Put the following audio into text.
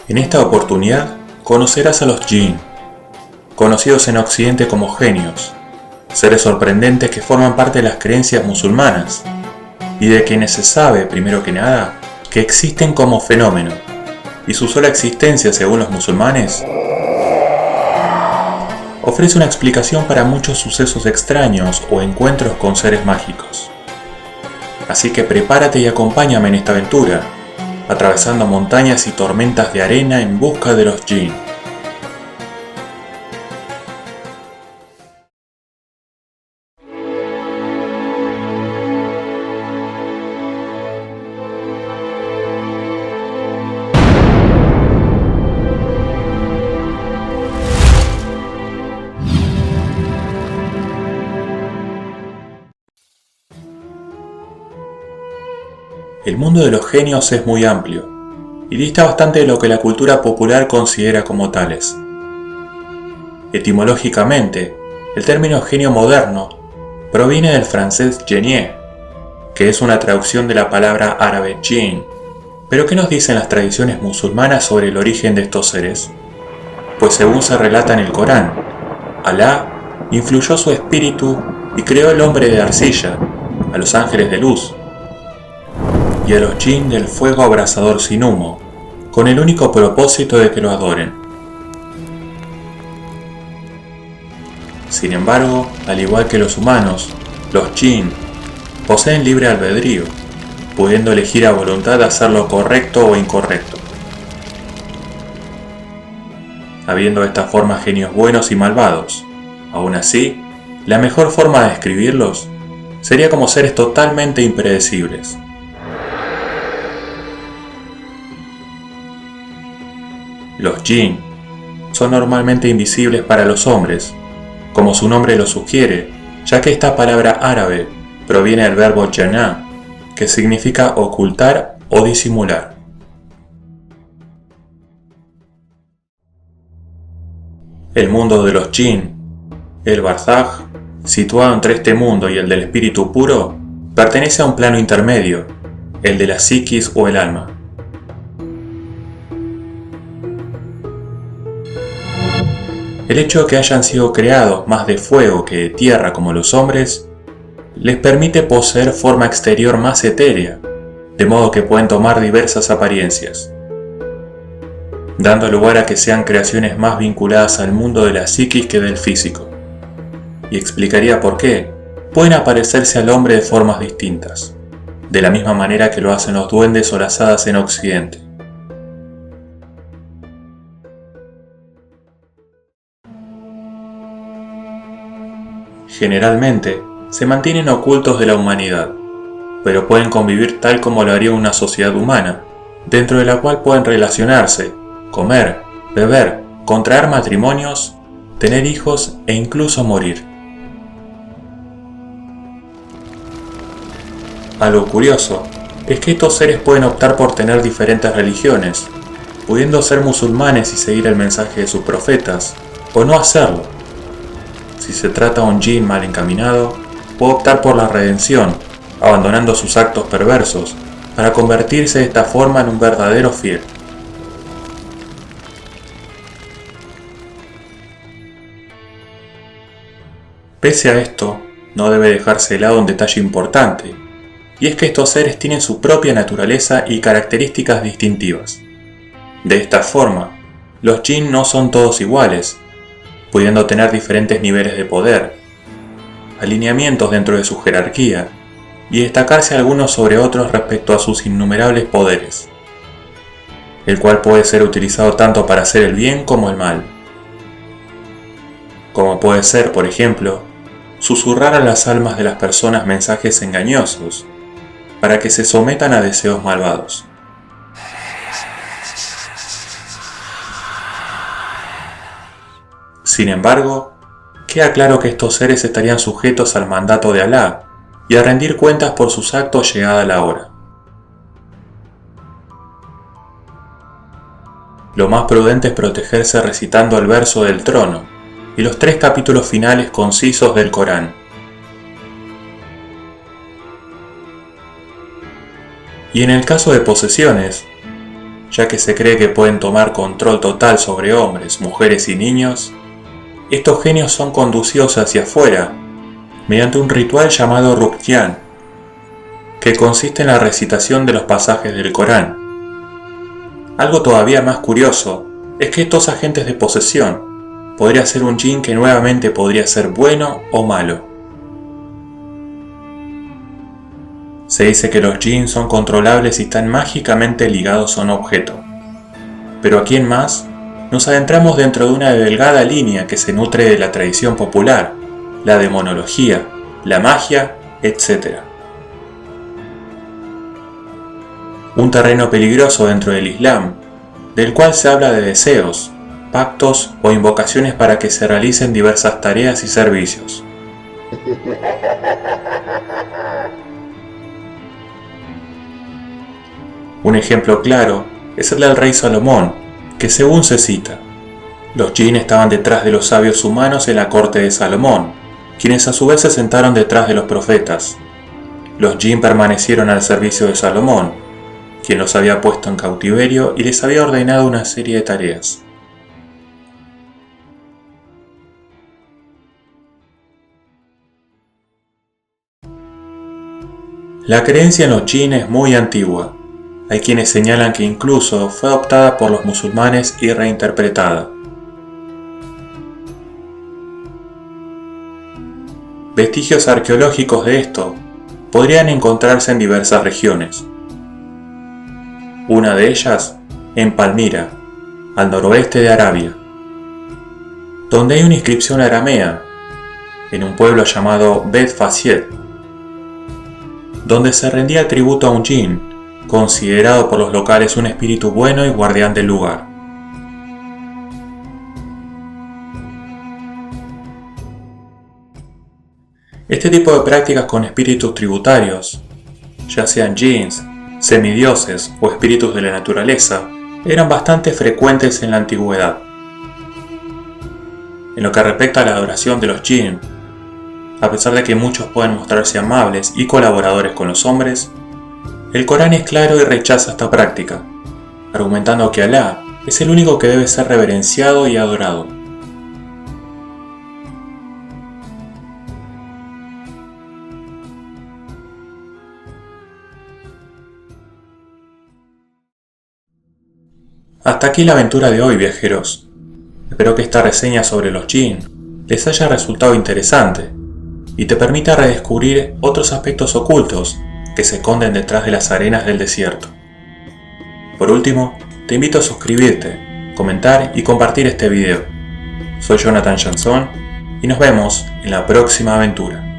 En esta oportunidad conocerás a los Jinn, conocidos en Occidente como genios, seres sorprendentes que forman parte de las creencias musulmanas y de quienes se sabe, primero que nada, que existen como fenómeno, y su sola existencia, según los musulmanes, ofrece una explicación para muchos sucesos extraños o encuentros con seres mágicos. Así que prepárate y acompáñame en esta aventura, atravesando montañas y tormentas de arena en busca de los Jinn. El mundo de los genios es muy amplio y dista bastante de lo que la cultura popular considera como tales. Etimológicamente, el término genio moderno proviene del francés génie, que es una traducción de la palabra árabe jinn. ¿Pero qué nos dicen las tradiciones musulmanas sobre el origen de estos seres? Pues según se relata en el Corán, Alá influyó su espíritu y creó al hombre de arcilla, a los ángeles de luz, y a los Jinn del fuego abrasador sin humo, con el único propósito de que lo adoren. Sin embargo, al igual que los humanos, los Jinn poseen libre albedrío, pudiendo elegir a voluntad hacer lo correcto o incorrecto. Habiendo de esta forma genios buenos y malvados, aún así, la mejor forma de describirlos sería como seres totalmente impredecibles. Los Jinn son normalmente invisibles para los hombres, como su nombre lo sugiere, ya que esta palabra árabe proviene del verbo jana, que significa ocultar o disimular. El mundo de los Jinn, el Barzaj, situado entre este mundo y el del espíritu puro, pertenece a un plano intermedio, el de la psiquis o el alma. El hecho de que hayan sido creados más de fuego que de tierra como los hombres, les permite poseer forma exterior más etérea, de modo que pueden tomar diversas apariencias, dando lugar a que sean creaciones más vinculadas al mundo de la psiquis que del físico. Y explicaría por qué pueden aparecerse al hombre de formas distintas, de la misma manera que lo hacen los duendes o las hadas en Occidente. Generalmente, se mantienen ocultos de la humanidad, pero pueden convivir tal como lo haría una sociedad humana, dentro de la cual pueden relacionarse, comer, beber, contraer matrimonios, tener hijos e incluso morir. Algo curioso es que estos seres pueden optar por tener diferentes religiones, pudiendo ser musulmanes y seguir el mensaje de sus profetas, o no hacerlo. Si se trata de un Jinn mal encaminado, puede optar por la redención, abandonando sus actos perversos, para convertirse de esta forma en un verdadero fiel. Pese a esto, no debe dejarse de lado un detalle importante, y es que estos seres tienen su propia naturaleza y características distintivas. De esta forma, los Jinn no son todos iguales, pudiendo tener diferentes niveles de poder, alineamientos dentro de su jerarquía, y destacarse algunos sobre otros respecto a sus innumerables poderes, el cual puede ser utilizado tanto para hacer el bien como el mal. Como puede ser, por ejemplo, susurrar a las almas de las personas mensajes engañosos, para que se sometan a deseos malvados. Sin embargo, queda claro que estos seres estarían sujetos al mandato de Alá y a rendir cuentas por sus actos llegada la hora. Lo más prudente es protegerse recitando el verso del trono y los 3 capítulos finales concisos del Corán. Y en el caso de posesiones, ya que se cree que pueden tomar control total sobre hombres, mujeres y niños, estos genios son conducidos hacia afuera mediante un ritual llamado Ruqyan, que consiste en la recitación de los pasajes del Corán. Algo todavía más curioso es que estos agentes de posesión podría ser un jinn que nuevamente podría ser bueno o malo. Se dice que los jinns son controlables y están mágicamente ligados a un objeto. Pero aquí en más, nos adentramos dentro de una delgada línea que se nutre de la tradición popular, la demonología, la magia, etc. Un terreno peligroso dentro del Islam, del cual se habla de deseos, pactos o invocaciones para que se realicen diversas tareas y servicios. Un ejemplo claro es el del rey Salomón, que según se cita, los jinn estaban detrás de los sabios humanos en la corte de Salomón, quienes a su vez se sentaron detrás de los profetas. Los jinn permanecieron al servicio de Salomón, quien los había puesto en cautiverio y les había ordenado una serie de tareas. La creencia en los jinn es muy antigua. Hay quienes señalan que incluso fue adoptada por los musulmanes y reinterpretada. Vestigios arqueológicos de esto podrían encontrarse en diversas regiones. Una de ellas en Palmira, al noroeste de Arabia, donde hay una inscripción aramea, en un pueblo llamado Bet Fasiet, donde se rendía tributo a un jinn, considerado por los locales un espíritu bueno y guardián del lugar. Este tipo de prácticas con espíritus tributarios, ya sean jinns, semidioses o espíritus de la naturaleza, eran bastante frecuentes en la antigüedad. En lo que respecta a la adoración de los jinn, a pesar de que muchos pueden mostrarse amables y colaboradores con los hombres, el Corán es claro y rechaza esta práctica, argumentando que Alá es el único que debe ser reverenciado y adorado. Hasta aquí la aventura de hoy, viajeros. Espero que esta reseña sobre los jinn les haya resultado interesante y te permita redescubrir otros aspectos ocultos que se esconden detrás de las arenas del desierto. Por último, te invito a suscribirte, comentar y compartir este video. Soy Jonathan Jansson y nos vemos en la próxima aventura.